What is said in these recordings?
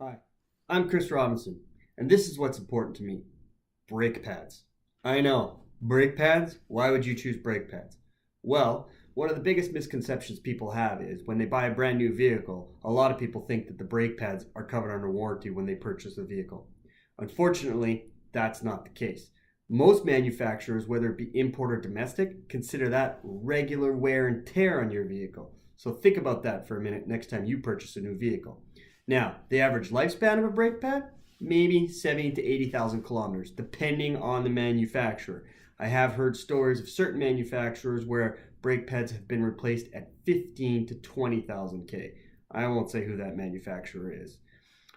Hi, I'm Chris Robinson, and this is what's important to me. Brake pads. I know, brake pads? Why would you choose brake pads? Well, one of the biggest misconceptions people have is when they buy a brand new vehicle, a lot of people think that the brake pads are covered under warranty when they purchase the vehicle. Unfortunately, that's not the case. Most manufacturers, whether it be import or domestic, consider that regular wear and tear on your vehicle. So think about that for a minute next time you purchase a new vehicle. Now, the average lifespan of a brake pad, maybe 70 to 80,000 kilometers, depending on the manufacturer. I have heard stories of certain manufacturers where brake pads have been replaced at 15 to 20,000 K. I won't say who that manufacturer is.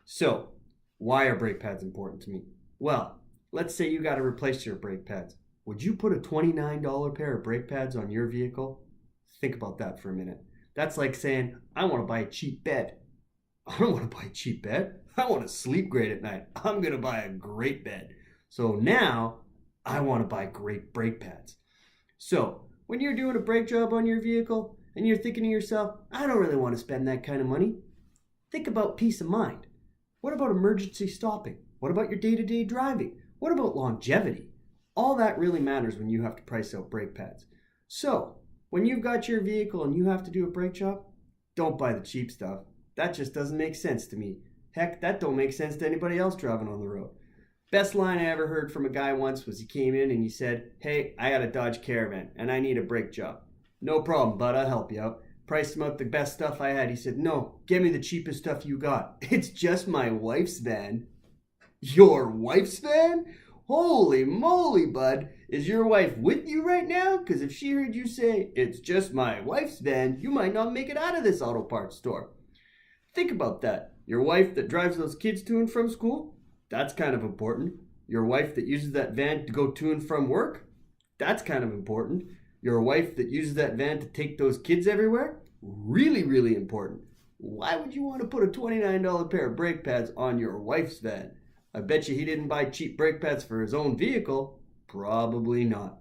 So, why are brake pads important to me? Well, let's say you got to replace your brake pads. Would you put a $29 pair of brake pads on your vehicle? Think about that for a minute. That's like saying, I want to buy a cheap bed. I don't want to buy a cheap bed. I want to sleep great at night. I'm going to buy a great bed. So now I want to buy great brake pads. So when you're doing a brake job on your vehicle and you're thinking to yourself, I don't really want to spend that kind of money, think about peace of mind. What about emergency stopping? What about your day-to-day driving? What about longevity? All that really matters when you have to price out brake pads. So when you've got your vehicle and you have to do a brake job, don't buy the cheap stuff. That just doesn't make sense to me. Heck, that don't make sense to anybody else driving on the road. Best line I ever heard from a guy once was he came in and he said, hey, I got a Dodge Caravan and I need a brake job. No problem, bud, I'll help you out. Priced him out the best stuff I had. He said, no, get me the cheapest stuff you got. It's just my wife's van. Your wife's van? Holy moly, bud. Is your wife with you right now? Because if she heard you say, it's just my wife's van, you might not make it out of this auto parts store. Think about that. Your wife that drives those kids to and from school? That's kind of important. Your wife that uses that van to go to and from work? That's kind of important. Your wife that uses that van to take those kids everywhere? Really, really important. Why would you want to put a $29 pair of brake pads on your wife's van? I bet you he didn't buy cheap brake pads for his own vehicle. Probably not.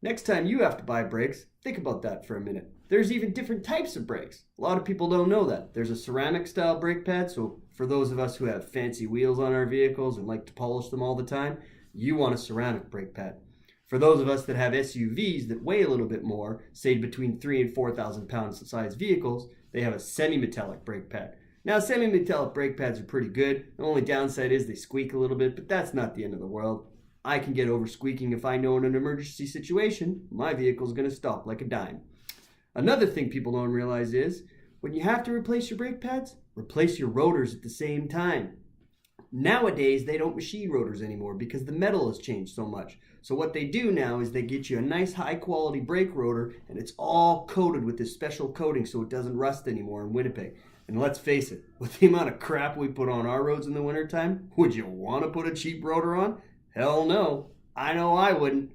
Next time you have to buy brakes, think about that for a minute. There's even different types of brakes. A lot of people don't know that. There's a ceramic style brake pad, so for those of us who have fancy wheels on our vehicles and like to polish them all the time, you want a ceramic brake pad. For those of us that have SUVs that weigh a little bit more, say between 3,000 and 4,000 pounds size vehicles, they have a semi-metallic brake pad. Now, semi-metallic brake pads are pretty good. The only downside is they squeak a little bit, but that's not the end of the world. I can get over squeaking if I know in an emergency situation, my vehicle's going to stop like a dime. Another thing people don't realize is, when you have to replace your brake pads, replace your rotors at the same time. Nowadays, they don't machine rotors anymore because the metal has changed so much. So what they do now is they get you a nice high quality brake rotor and it's all coated with this special coating so it doesn't rust anymore in Winnipeg. And let's face it, with the amount of crap we put on our roads in the wintertime, would you want to put a cheap rotor on? Hell no. I know I wouldn't.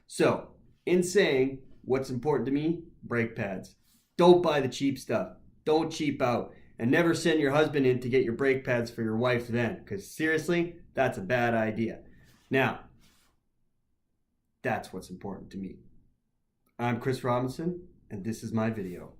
So, in saying what's important to me, brake pads. Don't buy the cheap stuff. Don't cheap out. And never send your husband in to get your brake pads for your wife's van. Because seriously, that's a bad idea. Now, that's what's important to me. I'm Chris Robinson, and this is my video.